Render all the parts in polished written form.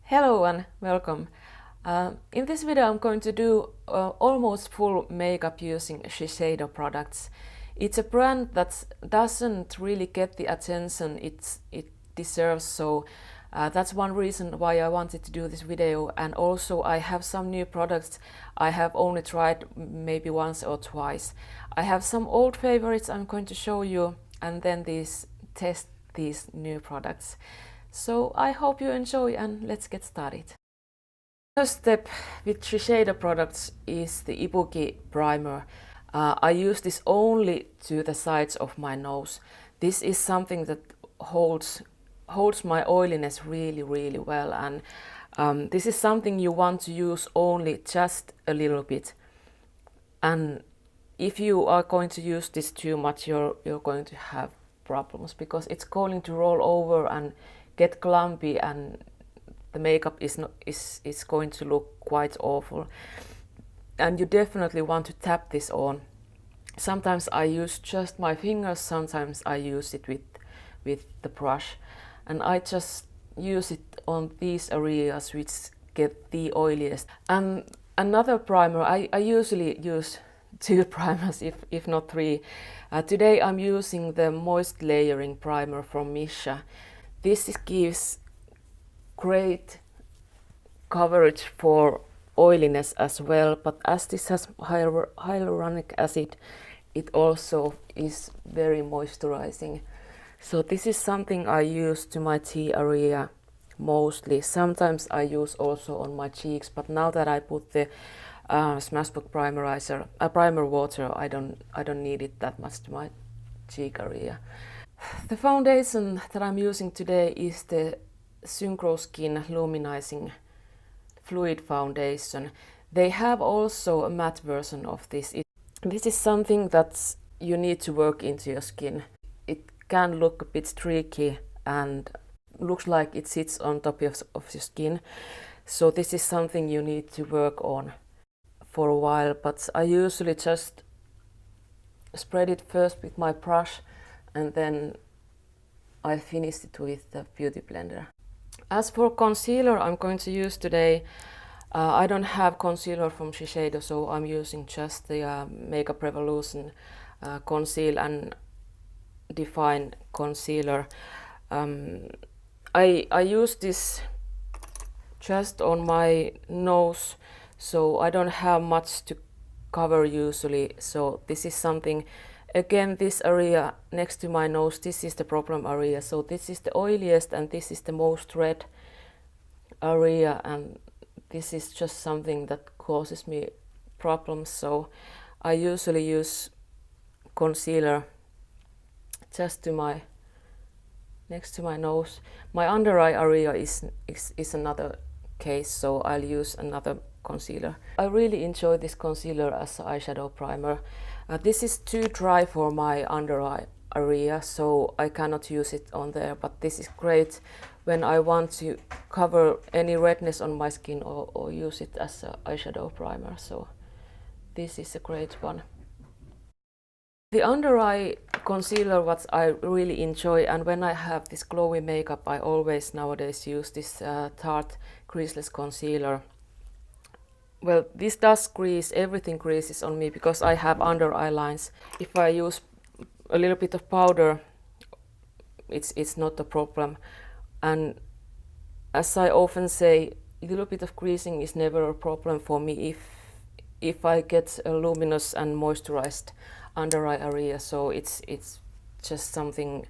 Hello and welcome. In this video I'm going to do almost full makeup using Shiseido products. It's a brand that doesn't really get the attention it deserves, so that's one reason why I wanted to do this video. And also I have some new products I have only tried maybe once or twice. I have some old favorites I'm going to show you, and then test these new products. So I hope you enjoy, and let's get started. First step with Shiseido products is the Ibuki primer. I use this only to the sides of my nose. This is something that holds my oiliness really well, and this is something you want to use only just a little bit. And if you are going to use this too much, you're going to have problems, because it's going to roll over and get clumpy, and the makeup is going to look quite awful. And you definitely want to tap this on. Sometimes I use just my fingers, sometimes I use it with the brush, and I just use it on these areas which get the oiliest. And another primer, I usually use 2 primers if not 3. Today I'm using the moist layering primer from Misha. This gives great coverage for oiliness as well, but as this has hyaluronic acid, it also is very moisturizing. So this is something I use to my T area mostly. Sometimes I use also on my cheeks, but now that I put the Smashbox primer water, I don't need it that much to my cheek area. The foundation that I'm using today is the Synchro Skin Luminizing Fluid Foundation. They have also a matte version of this. This is something that you need to work into your skin. It can look a bit streaky and looks like it sits on top of your skin. So this is something you need to work on for a while, but I usually just spread it first with my brush, and then I finished it with the beauty blender. As for concealer I'm going to use today, I don't have concealer from Shiseido, so I'm using just the Makeup Revolution Conceal and Define Concealer. I use this just on my nose, so I don't have much to cover usually. So this is something, again, this area next to my nose, this is the problem area. So this is the oiliest and this is the most red area, and this is just something that causes me problems. So I usually use concealer just to next to my nose. My under eye area is another case, so I'll use another concealer. I really enjoy this concealer as an eyeshadow primer. This is too dry for my under eye area, so I cannot use it on there, but this is great when I want to cover any redness on my skin or use it as an eyeshadow primer. So this is a great one. The under eye concealer what I really enjoy, and when I have this glowy makeup I always nowadays use this Tarte creaseless concealer. Well, this does crease, everything creases on me because I have under eye lines. If I use a little bit of powder, it's not a problem. And as I often say, a little bit of creasing is never a problem for me if I get a luminous and moisturized under eye area. So it's just something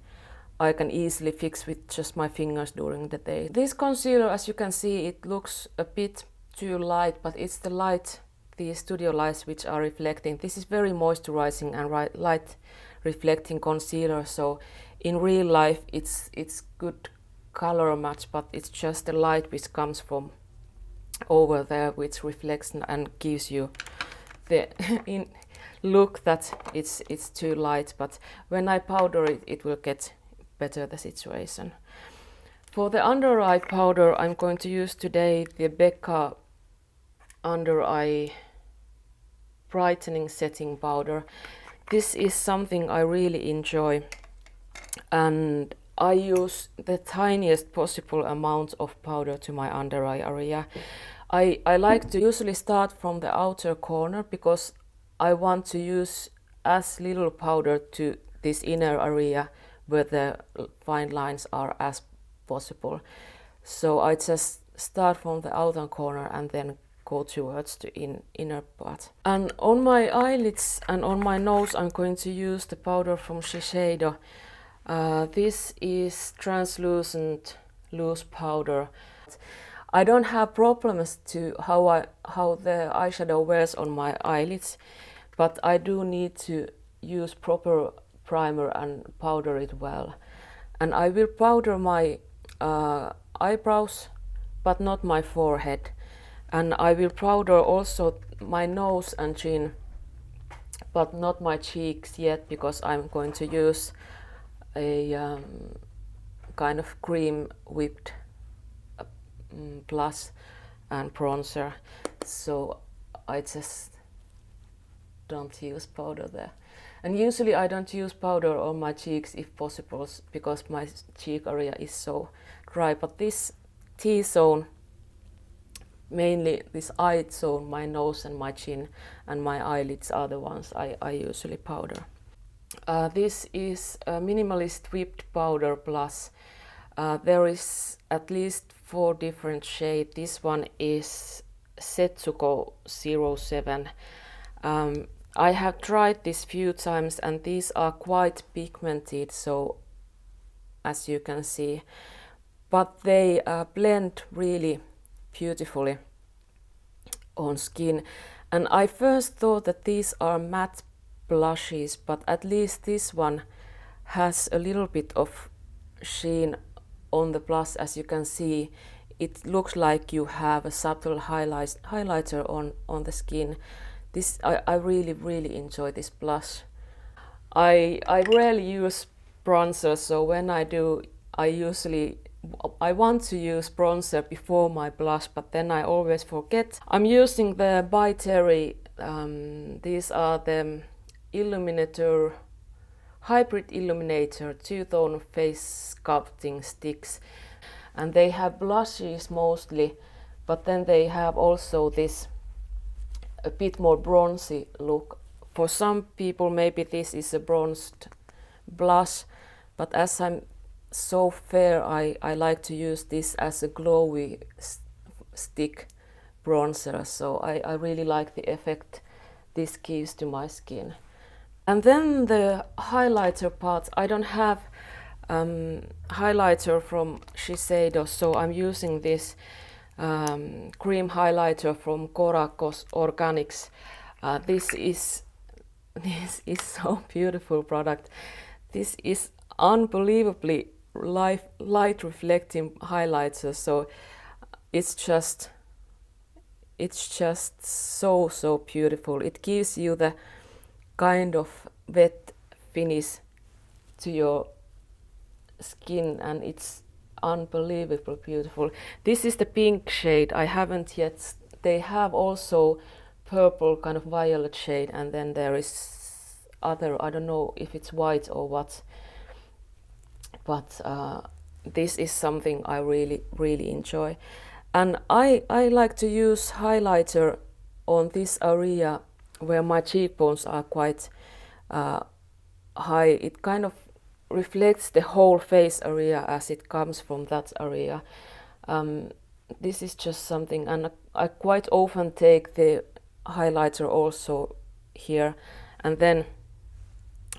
I can easily fix with just my fingers during the day. This concealer, as you can see, it looks a bit too light, but it's the light, the studio lights, which are reflecting. This is very moisturizing and light reflecting concealer, so in real life it's good color match, but it's just the light which comes from over there which reflects and gives you the look that it's too light. But when I powder it, it will get better the situation. For the under eye powder I'm going to use today the Becca under eye brightening setting powder. This is something I really enjoy, and I use the tiniest possible amount of powder to my under eye area. I like to usually start from the outer corner because I want to use as little powder to this inner area where the fine lines are as possible. So I just start from the outer corner and then go towards the inner part. And on my eyelids and on my nose I'm going to use the powder from Shiseido. This is translucent loose powder. I don't have problems to how the eyeshadow wears on my eyelids, but I do need to use proper primer and powder it well. And I will powder my eyebrows, but not my forehead. And I will powder also my nose and chin, but not my cheeks yet, because I'm going to use a kind of cream whipped blush and bronzer. So I just don't use powder there. And usually I don't use powder on my cheeks if possible, because my cheek area is so dry. But this T-zone, mainly this eye zone, my nose and my chin and my eyelids are the ones I usually powder. This is a minimalist whipped powder plus. There is at least 4 different shades. This one is Setsuko 07. I have tried this few times and these are quite pigmented, so as you can see, but they blend really beautifully on skin. And I first thought that these are matte blushes, but at least this one has a little bit of sheen on the blush. As you can see, it looks like you have a subtle highlighter on the skin. This I really enjoy this blush. I rarely use bronzer, so when I do, I want to use bronzer before my blush, but then I always forget. I'm using the by Terry. These are the Illuminator Hybrid Illuminator 2-tone face sculpting sticks, and they have blushes mostly, but then they have also this a bit more bronzy look. For some people maybe this is a bronzed blush, but as I'm so fair, I like to use this as a glowy stick bronzer, so I really like the effect this gives to my skin. And then the highlighter part. I don't have highlighter from Shiseido, so I'm using this cream highlighter from Kora Organics. This is so beautiful product. This is unbelievably light reflecting highlighter, so it's just so beautiful. It gives you the kind of wet finish to your skin, and it's unbelievably beautiful. This is the pink shade. I haven't yet. They have also purple kind of violet shade, and then there is other, I don't know if it's white or what, but this is something I really enjoy. And I like to use highlighter on this area where my cheekbones are quite high. It kind of reflects the whole face area as it comes from that area. This is just something, and I quite often take the highlighter also here, and then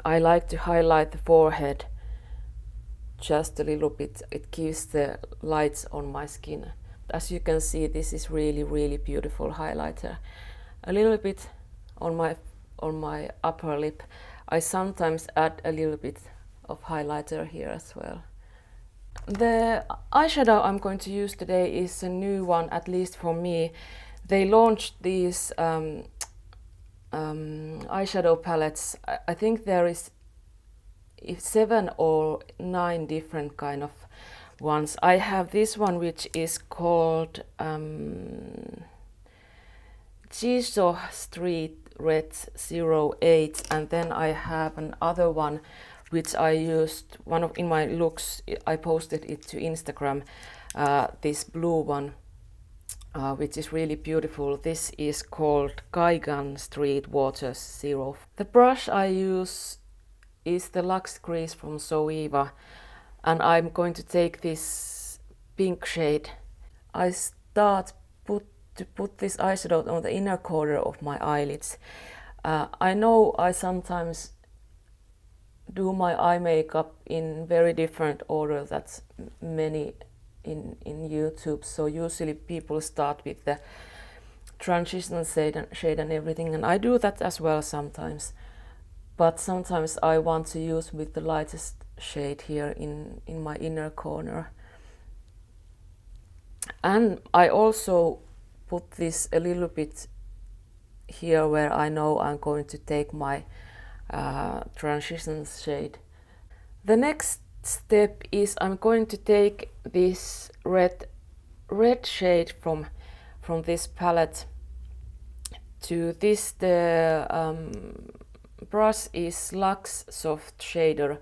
I like to highlight the forehead just a little bit. It gives the lights on my skin. As you can see, this is really beautiful highlighter. A little bit on my upper lip. I sometimes add a little bit of highlighter here as well. The eyeshadow I'm going to use today is a new one, at least for me. They launched these eyeshadow palettes. I think there is 7 or 9 different kind of ones. I have this one which is called Jiso Street Red 08, and then I have another one which I used in my looks. I posted it to Instagram, this blue one, which is really beautiful. This is called Kaigan Street Water Zero. The brush I use is the Luxe Crease from Zoeva, and I'm going to take this pink shade. I start to put this eyeshadow on the inner corner of my eyelids. I know I sometimes do my eye makeup in very different order that's many in YouTube, so usually people start with the transitional shade and everything, and I do that as well sometimes, but sometimes I want to use with the lightest shade here in my inner corner. And I also put this a little bit here where I know I'm going to take my transition shade. The next step is I'm going to take this red shade from this palette to this. The brush is Luxe Soft Shader,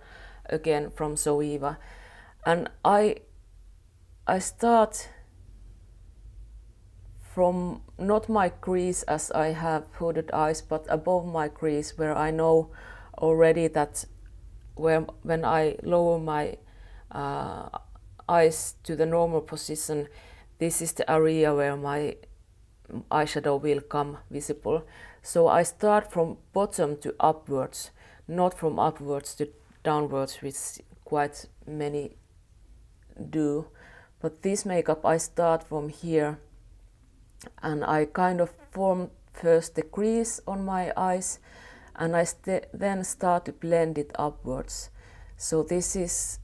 again from Zoeva, and I start from not my crease as I have hooded eyes, but above my crease, where I know already that when I lower my eyes to the normal position, this is the area where my eyeshadow will come visible. So I start from bottom to upwards, not from upwards to downwards, which quite many do. But this makeup I start from here, and I kind of form first the crease on my eyes, and I then start to blend it upwards. So this is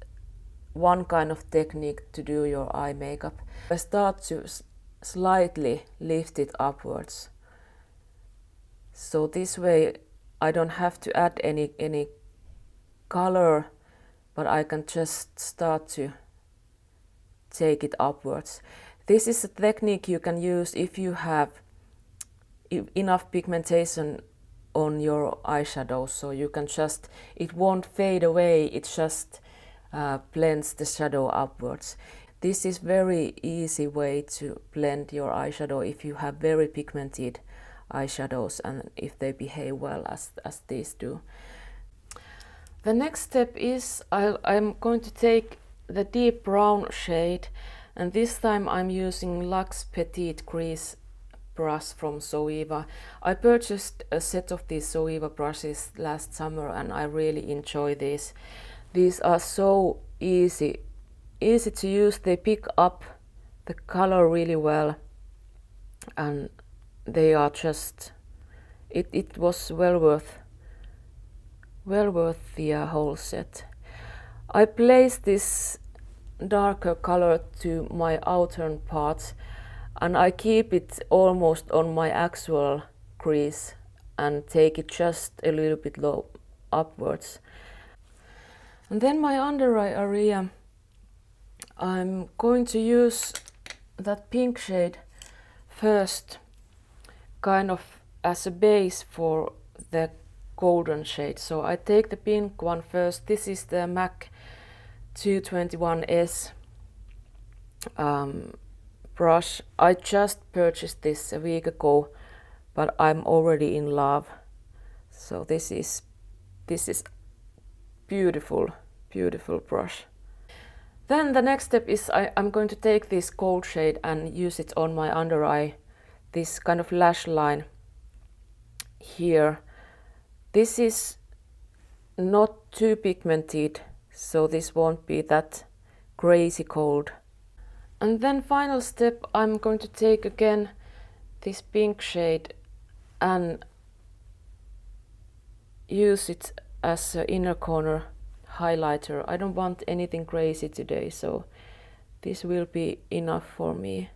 one kind of technique to do your eye makeup. I start to slightly lift it upwards. So this way I don't have to add any color, but I can just start to take it upwards. This is a technique you can use if you have enough pigmentation on your eyeshadow, so you can just, it won't fade away, it just blends the shadow upwards. This is very easy way to blend your eyeshadow if you have very pigmented eyeshadows and if they behave well as these do. The next step is I'm going to take the deep brown shade, and this time I'm using Luxe Petit Crease brush from Zoeva. I purchased a set of these Zoeva brushes last summer and I really enjoy these. These are so easy to use. They pick up the color really well, and they are just, it was well worth the whole set. I place this darker color to my outer part, and I keep it almost on my actual crease and take it just a little bit low upwards. And then my under eye area, I'm going to use that pink shade first, kind of as a base for the golden shade. So I take the pink one first. This is the MAC 221S brush. I just purchased this a week ago, but I'm already in love. So this is beautiful brush. Then the next step is I'm going to take this gold shade and use it on my under eye, this kind of lash line here. This is not too pigmented, so this won't be that crazy cold. And then final step, I'm going to take again this pink shade and use it as an inner corner highlighter. I don't want anything crazy today, so this will be enough for me.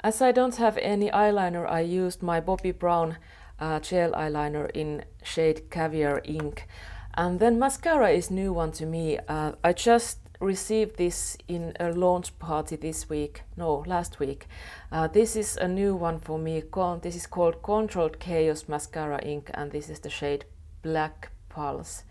As I don't have any eyeliner, I used my Bobbi Brown Gel eyeliner in shade Caviar ink. And then mascara is new one to me. I just received this in a launch party last week. This is a new one for me. This is called Controlled Chaos Mascara ink, and this is the shade Black pulse.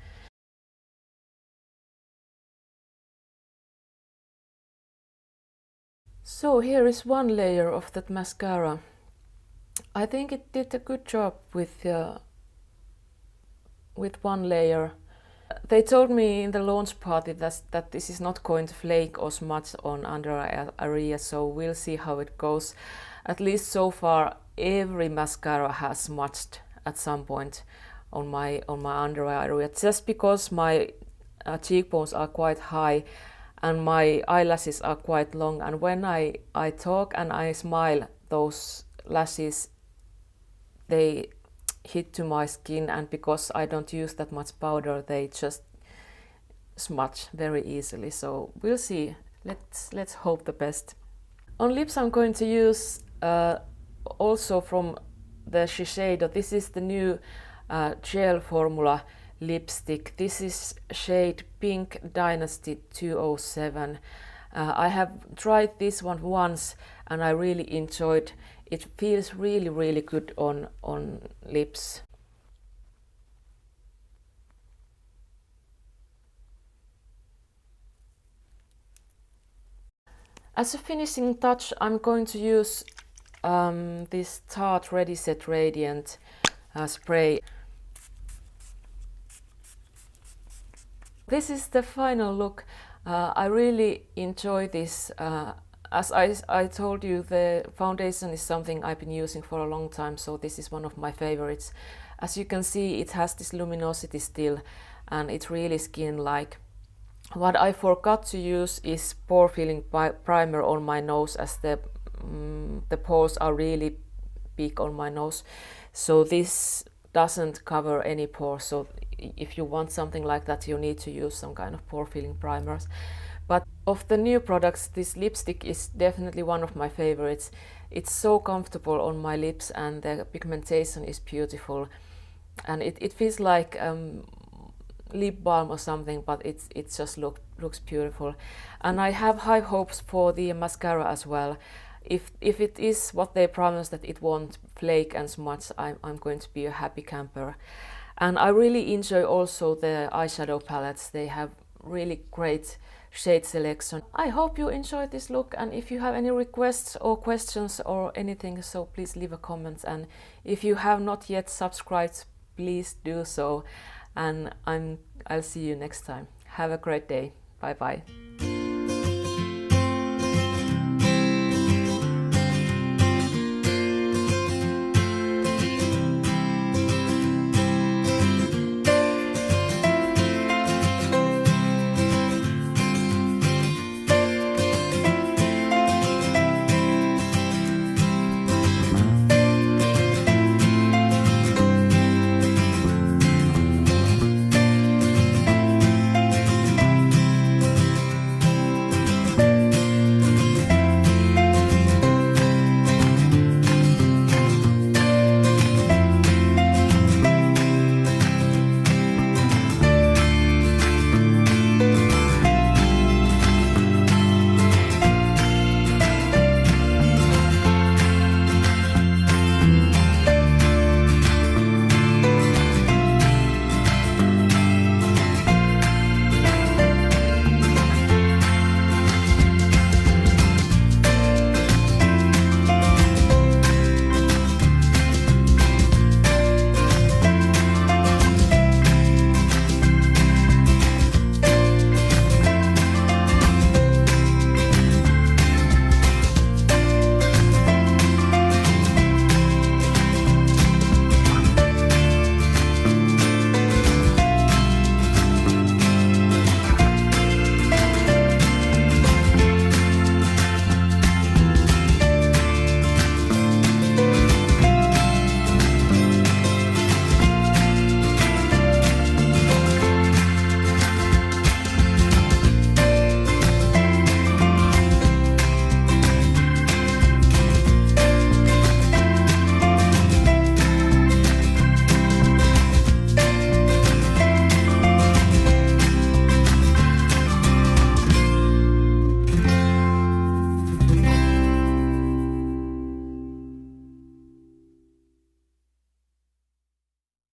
So here is one layer of that mascara. I think it did a good job with one layer. They told me in the launch party that this is not going to flake or smudge on under eye area, so we'll see how it goes. At least so far, every mascara has smudged at some point on my under eye area, just because my cheekbones are quite high and my eyelashes are quite long, and when I talk and I smile, those lashes, they hit to my skin, and because I don't use that much powder, they just smudge very easily. So we'll see. Let's hope the best. On lips I'm going to use also from the Shiseido. This is the new gel formula lipstick. This is shade Pink Dynasty 207. I have tried this one once and I really enjoyed. It feels really good on lips. As a finishing touch, I'm going to use this Tarte Ready Set Radiant spray. This is the final look. I really enjoy this. As I told you, the foundation is something I've been using for a long time, so this is one of my favorites. As you can see, it has this luminosity still, and it's really skin-like. What I forgot to use is pore filling primer on my nose, as the pores are really big on my nose. So this doesn't cover any pores. So if you want something like that, you need to use some kind of pore filling primers. But of the new products, this lipstick is definitely one of my favorites. It's so comfortable on my lips and the pigmentation is beautiful. And it feels like lip balm or something, but it just looks beautiful. And I have high hopes for the mascara as well. If it is what they promised, that it won't flake and smudge, I'm going to be a happy camper. And I really enjoy also the eyeshadow palettes. They have really great shade selection. I hope you enjoyed this look, and if you have any requests or questions or anything, so please leave a comment. And if you have not yet subscribed, please do so. And I'll see you next time. Have a great day. Bye bye.